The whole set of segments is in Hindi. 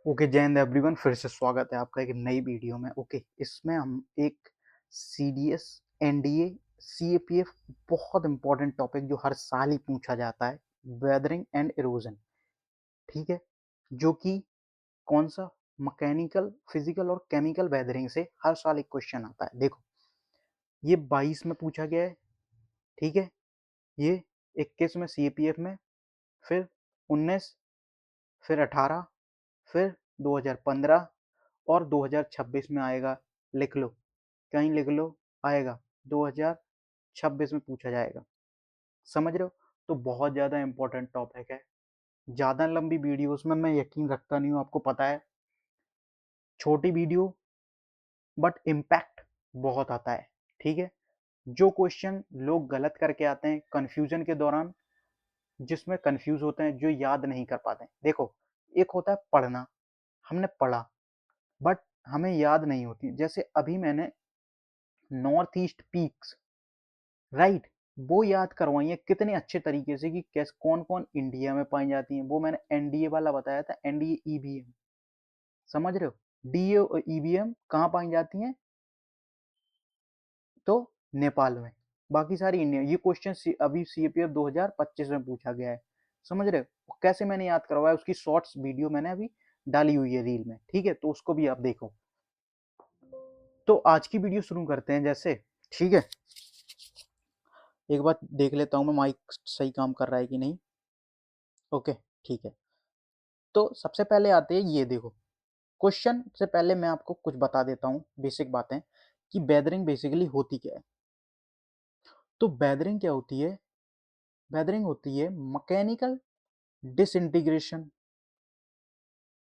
ओके, जय हिंद एवरीवन। फिर से स्वागत है आपका एक नई वीडियो में। ओके, इसमें हम एक सीडीएस, एनडीए, सीएपीएफ, बहुत इंपॉर्टेंट टॉपिक जो हर साल ही पूछा जाता है, वेदरिंग एंड इरोजन। ठीक है, जो कि कौन सा, मैकेनिकल, फिजिकल और केमिकल वेदरिंग से हर साल एक क्वेश्चन आता है। देखो, ये 22 में पूछा गया है। ठीक है, ये 21 में सीएपीएफ में, फिर 19, फिर 18, फिर 2015 और 2026 में आएगा। लिख लो, कहीं लिख लो, आएगा 2026 में पूछा जाएगा। समझ रहे हो? तो बहुत ज़्यादा इंपॉर्टेंट टॉपिक है। ज़्यादा लंबी वीडियोस में मैं यकीन रखता नहीं हूँ, आपको पता है। छोटी वीडियो बट इम्पैक्ट बहुत आता है। ठीक है, जो क्वेश्चन लोग गलत करके आते हैं कंफ्यूजन के दौरान, जिसमें कंफ्यूज होते हैं, जो याद नहीं कर पाते हैं। देखो, एक होता है पढ़ना, हमने पढ़ा बट हमें याद नहीं होती। जैसे अभी मैंने नॉर्थ ईस्ट पीक्स, राइट, वो याद करवाई है कितने अच्छे तरीके से कि कैसे कौन कौन इंडिया में पाई जाती हैं। वो मैंने एनडीए वाला बताया था, एनडीए ईवीएम। समझ रहे हो? डीए और ईवीएम कहाँ पाई जाती हैं? तो नेपाल में। बाकी सारी इंडिया। ये क्वेश्चन अभी सीपीएफ 2025 में पूछा गया है। समझ रहे हो? कैसे मैंने याद करवाया, उसकी शॉर्ट्स वीडियो मैंने अभी डाली हुई है रील में। ठीक है, तो उसको भी आप देखो। तो आज की वीडियो शुरू करते हैं। जैसे, ठीक है, एक बार देख लेता हूँ मैं माइक सही काम कर रहा है कि नहीं। ओके, ठीक है। तो सबसे पहले आते हैं, ये देखो, क्वेश्चन से पहले मैं आपको कुछ बता देता हूँ बेसिक बातें कि वेदरिंग बेसिकली होती क्या है। तो वेदरिंग क्या होती है? वेदरिंग होती है mechanical disintegration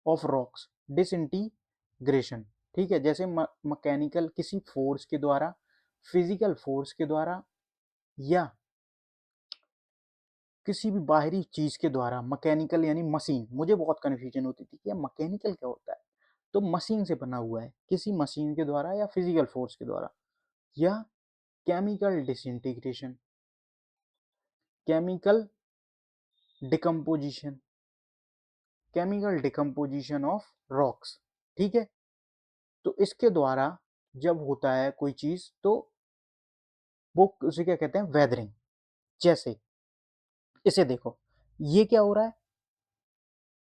of rocks. Disintegration, ठीक है, जैसे मैकेनिकल किसी फोर्स के द्वारा, फिजिकल फोर्स के द्वारा, या किसी भी बाहरी चीज के द्वारा। मैकेनिकल यानी मशीन। मुझे बहुत कन्फ्यूजन होती थी कि यार मैकेनिकल क्या होता है। तो मशीन से बना हुआ है, किसी मशीन के द्वारा या फिजिकल फोर्स के द्वारा, या chemical disintegration, chemical decomposition, chemical decomposition of rocks. ठीक है, तो इसके द्वारा जब होता है कोई चीज, तो वो उसे क्या कहते हैं? वेदरिंग। जैसे इसे देखो, ये क्या हो रहा है?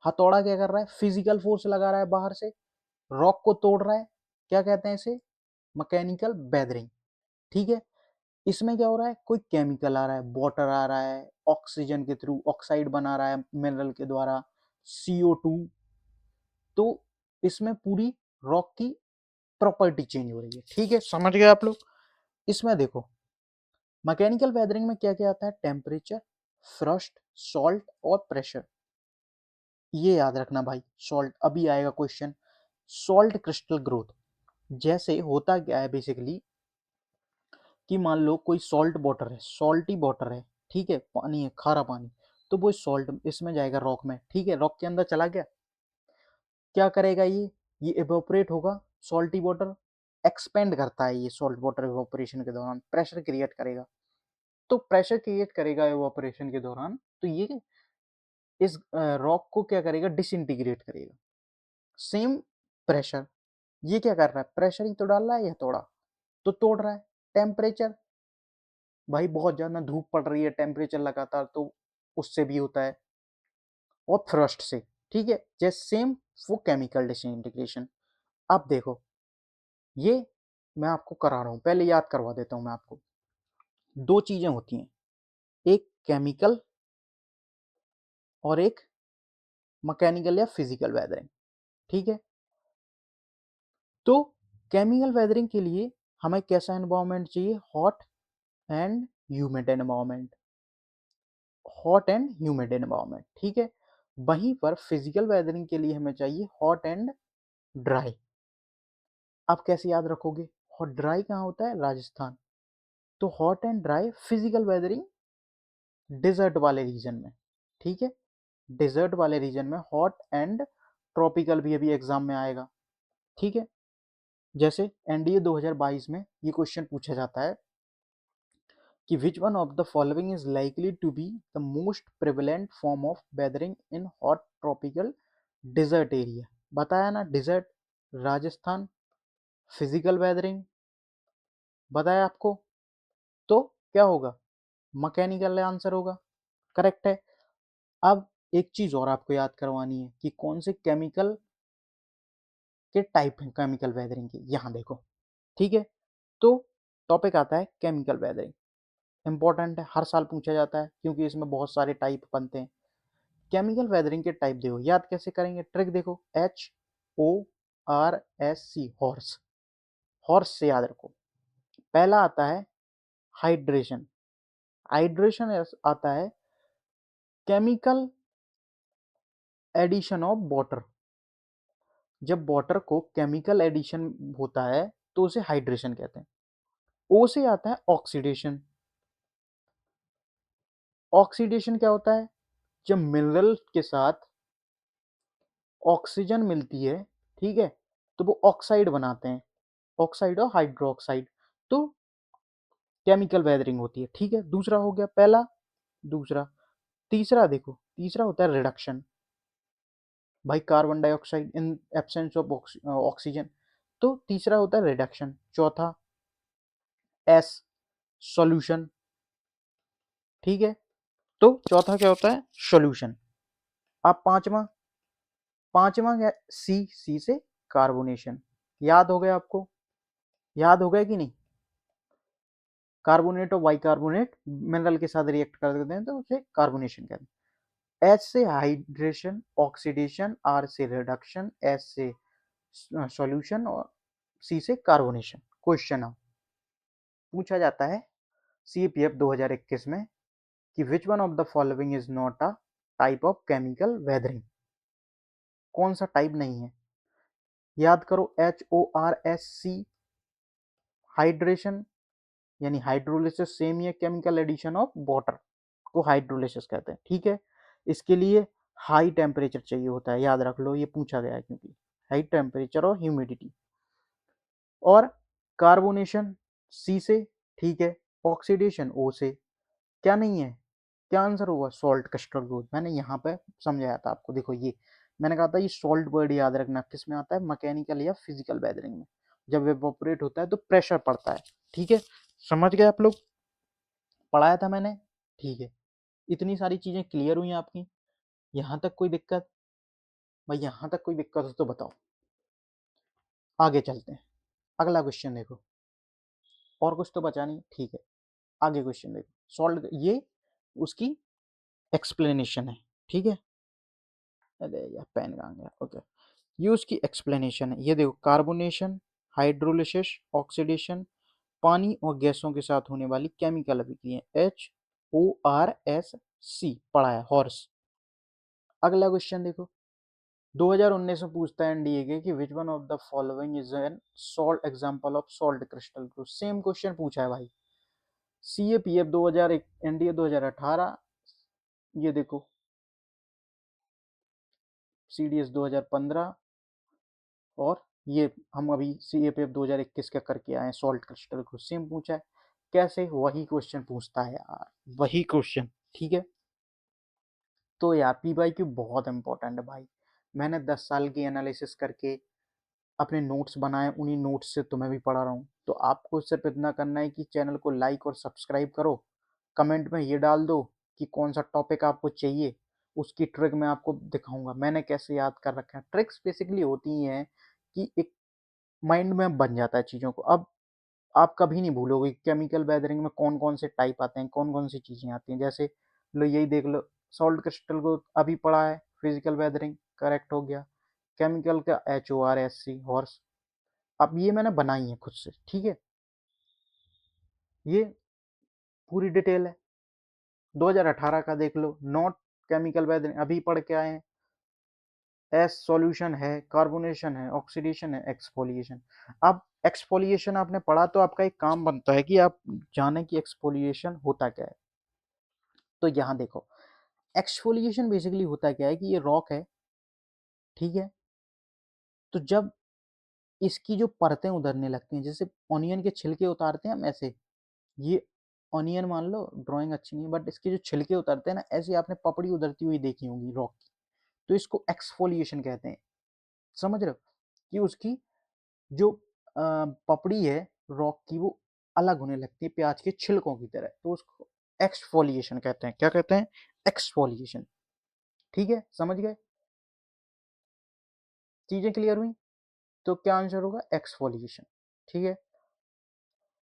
हथौड़ा क्या कर रहा है? फिजिकल फोर्स लगा रहा है बाहर से, रॉक को तोड़ रहा है। क्या कहते हैं इसे? Mechanical weathering. ठीक है, इसमें क्या हो रहा है? कोई केमिकल आ रहा है, वाटर आ रहा है, ऑक्सीजन के थ्रू ऑक्साइड बना रहा है मिनरल के द्वारा, CO2। तो इसमें पूरी रॉक की प्रॉपर्टी चेंज हो रही है। ठीक है, समझ गए आप लोग? इसमें देखो, मैकेनिकल वेदरिंग में क्या क्या आता है? टेम्परेचर, फ्रस्ट, सॉल्ट और प्रेशर। ये याद रखना भाई। सॉल्ट अभी आएगा क्वेश्चन। Salt crystal growth. जैसे होता क्या है बेसिकली कि मान लो कोई सॉल्ट वाटर है, सॉल्टी वाटर है, ठीक है, पानी है, खारा पानी। तो वो सॉल्ट इसमें जाएगा रॉक में। ठीक है, रॉक के अंदर चला गया, क्या करेगा ये इवेपोरेट होगा। सॉल्टी वाटर एक्सपेंड करता है, ये सॉल्ट वाटर इवेपोरेशन के दौरान प्रेशर क्रिएट करेगा। तो प्रेशर क्रिएट करेगा इवेपोरेशन के दौरान, तो ये इस रॉक को क्या करेगा? डिसइंटीग्रेट करेगा। सेम प्रेशर, ये क्या कर रहा है? प्रेशर ही तो डाल रहा है, या तोड़ा तो तोड़ रहा है। टेम्परेचर, भाई बहुत ज्यादा धूप पड़ रही है, टेम्परेचर लगातार, तो उससे भी होता है। और थ्रस्ट से। ठीक है, जैसे सेम वो केमिकल डिसइंटीग्रेशन। अब देखो, ये मैं आपको करा रहा हूं, पहले याद करवा देता हूं मैं आपको। दो चीजें होती हैं, एक केमिकल और एक मैकेनिकल या फिजिकल वेदरिंग। ठीक है, तो केमिकल वेदरिंग के लिए हमें कैसा एनवायरनमेंट चाहिए? Hot and humid environment. Hot and humid environment, ठीक है। वहीं पर फिजिकल वेदरिंग के लिए हमें चाहिए हॉट एंड ड्राई। आप कैसे याद रखोगे? हॉट ड्राई कहाँ होता है? राजस्थान। तो hot and dry physical weathering desert वाले रीजन में। ठीक है, डिजर्ट वाले रीजन में हॉट एंड ट्रॉपिकल भी अभी एग्जाम में आएगा। ठीक है, जैसे एनडीए 2022 में ये क्वेश्चन पूछा जाता है कि which one of the following is likely to be the most prevalent form of weathering in hot tropical desert area. बताया ना, डिजर्ट, राजस्थान, फिजिकल वेदरिंग बताया आपको। तो क्या होगा, मैकेनिकल आंसर होगा, करेक्ट है। अब एक चीज और आपको याद करवानी है कि कौन से केमिकल के टाइप हैं केमिकल वेदरिंग के, यहां देखो, ठीक है। तो टॉपिक आता है केमिकल वेदरिंग, इंपॉर्टेंट है, हर साल पूछा जाता है क्योंकि इसमें बहुत सारे टाइप बनते हैं। केमिकल वेदरिंग के टाइप देखो, याद कैसे करेंगे, ट्रिक देखो, HORSC, हॉर्स, हॉर्स से याद रखो। पहला आता है हाइड्रेशन, हाइड्रेशन आता है केमिकल एडिशन ऑफ वाटर, जब वाटर को केमिकल एडिशन होता है तो उसे हाइड्रेशन कहते हैं। ओ से आता है ऑक्सीडेशन, ऑक्सीडेशन क्या होता है, जब मिनरल के साथ ऑक्सीजन मिलती है, ठीक है, तो वो ऑक्साइड बनाते हैं, ऑक्साइड और हाइड्रोक्साइड, तो केमिकल वेदरिंग होती है, ठीक है। दूसरा हो गया पहला, दूसरा, तीसरा देखो, तीसरा होता है रिडक्शन, भाई carbon dioxide in absence of oxygen, तो तीसरा होता है रिडक्शन। चौथा एस, सॉल्यूशन, ठीक है, तो चौथा क्या होता है, सॉल्यूशन। अब पांचवा, पांचवा क्या, सी, सी से कार्बोनेशन, याद हो गया आपको, याद हो गया कि नहीं, कार्बोनेट और बाइकार्बोनेट मिनरल के साथ रिएक्ट कर देते हैं तो उसे कार्बोनेशन कहते हैं। एच से हाइड्रेशन ऑक्सीडेशन, आर से रिडक्शन, एस से सॉल्यूशन और सी से कार्बोनेशन। क्वेश्चन अब पूछा जाता है सीपीएफ 2021 में कि which one of the following is not a type of chemical weathering, कौन सा टाइप नहीं है, याद करो, HORSC हाइड्रेशन यानी हाइड्रोलिसिस, सेम ही है, केमिकल एडिशन ऑफ वाटर को हाइड्रोलिसिस कहते हैं, ठीक है। इसके लिए हाई टेम्परेचर चाहिए होता है, याद रख लो, ये पूछा गया है क्योंकि हाई टेम्परेचर और ह्यूमिडिटी। और कार्बोनेशन सी से, ठीक है, ऑक्सीडेशन ओ से, क्या नहीं है, क्या आंसर होगा, सॉल्ट क्रिस्टल ग्रोथ। मैंने यहाँ पे समझाया था आपको, देखो ये मैंने कहा था ये सॉल्ट वर्ड याद रखना, किस में आता है, मैकेनिकल या फिजिकल वेदरिंग में, जब इवेपोरेट होता है तो प्रेशर पड़ता है, ठीक है। समझ गए आप लोग, पढ़ाया था मैंने, ठीक है। इतनी सारी चीजें क्लियर हुई आपकी, यहाँ तक कोई दिक्कत, भाई यहाँ तक कोई दिक्कत हो तो बताओ, आगे चलते हैं। अगला क्वेश्चन देखो, और कुछ तो बचा नहीं, ठीक है, आगे क्वेश्चन देखो, सॉल्ट, ये उसकी एक्सप्लेनेशन है, ठीक है। अरे यार पेन कहाँ गया, ओके, ये उसकी एक्सप्लेनेशन है, ये देखो, कार्बोनेशन, हाइड्रोलिसिस, ऑक्सीडेशन, पानी और गैसों के साथ होने वाली केमिकल अभिक्रिया, HORSC पढ़ा है, हॉर्स। अगला क्वेश्चन देखो, 2019 में पूछता है एनडीए के कि which one of the following is an salt example of salt crystal group, same question पूछा है भाई, CAPF 2001, एनडीए 2018, ये देखो CDS 2015, और ये हम अभी CAPF 2021 का करके आए हैं, सॉल्ट क्रिस्टल ग्रुप, सेम पूछा है, कैसे, वही क्वेश्चन पूछता है यार, वही क्वेश्चन, ठीक है। तो यार PYQ बहुत इंपॉर्टेंट है भाई, मैंने 10 साल की एनालिसिस करके अपने नोट्स बनाए, उन्हीं नोट्स से तुम्हें भी पढ़ा रहा हूँ, तो आपको सिर्फ इतना करना है कि चैनल को लाइक और सब्सक्राइब करो, कमेंट में ये डाल दो कि कौन सा टॉपिक आपको चाहिए, उसकी ट्रिक मैं आपको दिखाऊंगा, मैंने कैसे याद कर रखा है। ट्रिक्स बेसिकली होती हैं कि एक माइंड में बन जाता है चीज़ों को। अब आप कभी नहीं भूलोगे केमिकल वेदरिंग में कौन कौन से टाइप आते हैं, कौन कौन सी चीज़ें आती हैं, जैसे लो यही देख लो, सॉल्ट क्रिस्टल को अभी पढ़ा है, फिजिकल वेदरिंग करेक्ट हो गया, केमिकल का HORSC हॉर्स, अब ये मैंने बनाई है खुद से, ठीक है, ये पूरी डिटेल है, 2018 का देख लो, नॉट केमिकल वेदरिंग अभी पढ़ के आए हैं, एस सॉल्यूशन है, कार्बोनेशन है, ऑक्सीडेशन है, एक्सफोलिएशन। अब एक्सफोलिएशन आपने पढ़ा तो आपका एक काम बनता है कि आप जाने कि एक्सफोलिएशन होता क्या है। तो यहाँ देखो, एक्सफोलिएशन बेसिकली होता क्या है कि ये रॉक है, ठीक है, तो जब इसकी जो परतें उतरने लगती हैं, जैसे ऑनियन के छिलके उतारते हैं हम ऐसे, ये ऑनियन मान लो, ड्राइंग अच्छी नहीं है बट इसके जो छिलके उतरते हैं ना, ऐसे आपने पपड़ी उतरती हुई देखी होगी रॉक की, तो इसको एक्सफोलिएशन कहते हैं। समझ रहे हो कि उसकी जो पपड़ी है रॉक की वो अलग होने लगती है प्याज के छिलकों की तरह, तो उसको एक्सफोलिएशन कहते हैं। क्या कहते हैं? एक्सफोलिएशन। ठीक है, समझ गए? चीजें क्लियर हुई? तो क्या आंसर होगा? एक्सफोलिएशन। ठीक है,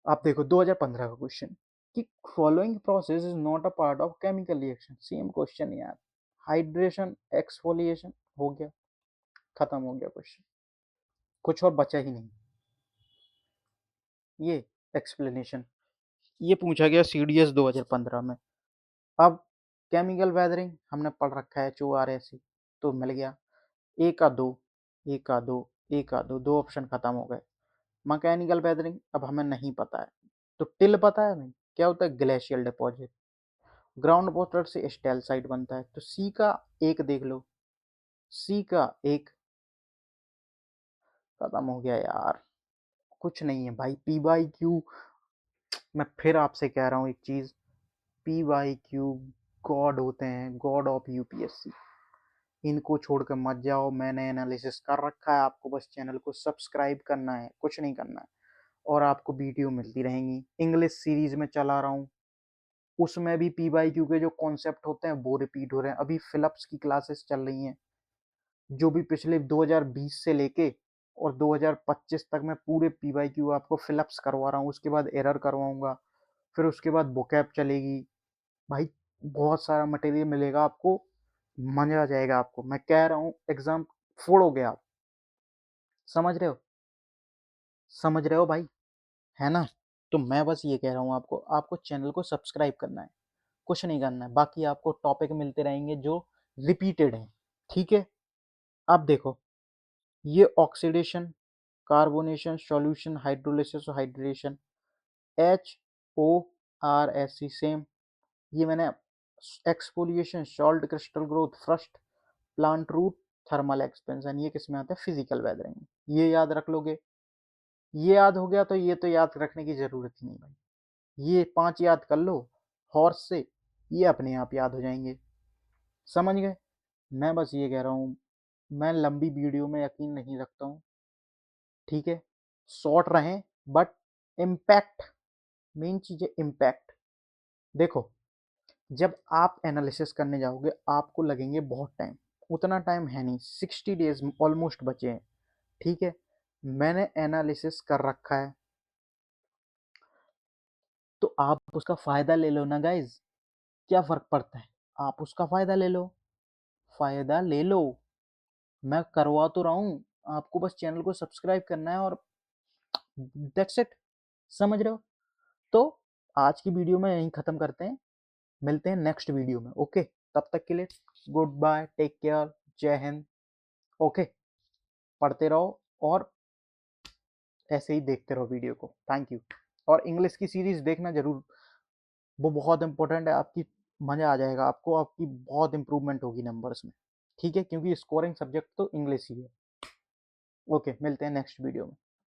आप देखो 2015 का क्वेश्चन कि following process is not a part of chemical reaction. Same question यार, हाइड्रेशन एक्सफोलिएशन, हो गया, खत्म हो गया क्वेश्चन, कुछ और बचा ही नहीं। ये एक्सप्लेनेशन ये पूछा गया सीडीएस 2015 में। अब केमिकल वेदरिंग हमने पढ़ रखा है, HORAC तो मिल गया। ए का दो, ए का दो, ए का दो, दो ऑप्शन खत्म हो गए। मैकेनिकल वेदरिंग अब हमें नहीं पता है, तो टिल पता है नहीं क्या होता है? Glacial deposit. ग्राउंड वाटर से स्टेलसाइट बनता है, तो सी का एक देख लो, सी का एक, खत्म हो गया यार, कुछ नहीं है भाई। पी बाई क्यू, मैं फिर आपसे कह रहा हूँ एक चीज, पी बाई क्यू गॉड होते हैं, गॉड ऑफ यूपीएससी। इनको छोड़ कर मत जाओ, मैंने एनालिसिस कर रखा है, आपको बस चैनल को सब्सक्राइब करना है, कुछ नहीं करना है, और आपको वीडियो मिलती रहेंगी। इंग्लिश सीरीज में चला रहा हूँ, उसमें भी पी बाई क्यू के जो कॉन्सेप्ट होते हैं वो रिपीट हो रहे हैं। अभी फिलिप्स की क्लासेस चल रही हैं, जो भी पिछले 2020 से लेके और 2025 तक मैं पूरे पी बाई क्यू आपको फिलिप्स करवा रहा हूँ। उसके बाद एरर करवाऊंगा, फिर उसके बाद बुकैप चलेगी। भाई बहुत सारा मटेरियल मिलेगा आपको, मजा आ जाएगा आपको, मैं कह रहा हूँ एग्जाम फोड़ोगे आप। समझ रहे हो? समझ रहे हो भाई? है ना? तो मैं बस ये कह रहा हूँ आपको, आपको चैनल को सब्सक्राइब करना है, कुछ नहीं करना है। बाकी आपको टॉपिक मिलते रहेंगे जो रिपीटेड हैं। ठीक है, अब देखो, ये ऑक्सीडेशन, कार्बोनेशन, सॉल्यूशन, हाइड्रोलिसिस और हाइड्रेशन, HORAC सेम। ये मैंने exfoliation, salt crystal growth, first plant root, thermal expansion, ये किस में आता है? Physical weathering. ये याद रख लोगे, ये याद हो गया तो ये तो याद रखने की जरूरत ही नहीं भाई। ये 5 याद कर लो हॉर्स से, ये अपने आप याद हो जाएंगे। समझ गए? मैं बस ये कह रहा हूँ, मैं लंबी वीडियो में यकीन नहीं रखता हूँ। ठीक है, शॉर्ट रहें बट इम्पैक्ट, मेन चीज है इम्पैक्ट। देखो, जब आप एनालिसिस करने जाओगे आपको लगेंगे बहुत टाइम, उतना टाइम है नहीं, 60 डेज ऑलमोस्ट बचे हैं। ठीक है, मैंने एनालिसिस कर रखा है, तो आप उसका फायदा ले लो ना गाइज। क्या फर्क पड़ता है? आप उसका फायदा ले लो, फायदा ले लो। मैं करवा तो रहा हूँ, आपको बस चैनल को सब्सक्राइब करना है और दैट्स इट। समझ रहे हो? तो आज की वीडियो में यहीं खत्म करते हैं, मिलते हैं नेक्स्ट वीडियो में। ओके, तब तक के लिए गुड बाय, टेक केयर, जय हिंद। ओके, पढ़ते रहो और ऐसे ही देखते रहो वीडियो को। Thank you. और इंग्लिश की सीरीज देखना जरूर, वो बहुत इंपॉर्टेंट है आपकी, मजा आ जाएगा आपको, आपकी बहुत इंप्रूवमेंट होगी नंबर्स में। ठीक है, क्योंकि स्कोरिंग सब्जेक्ट तो इंग्लिश ही है। ओके, मिलते हैं नेक्स्ट वीडियो में।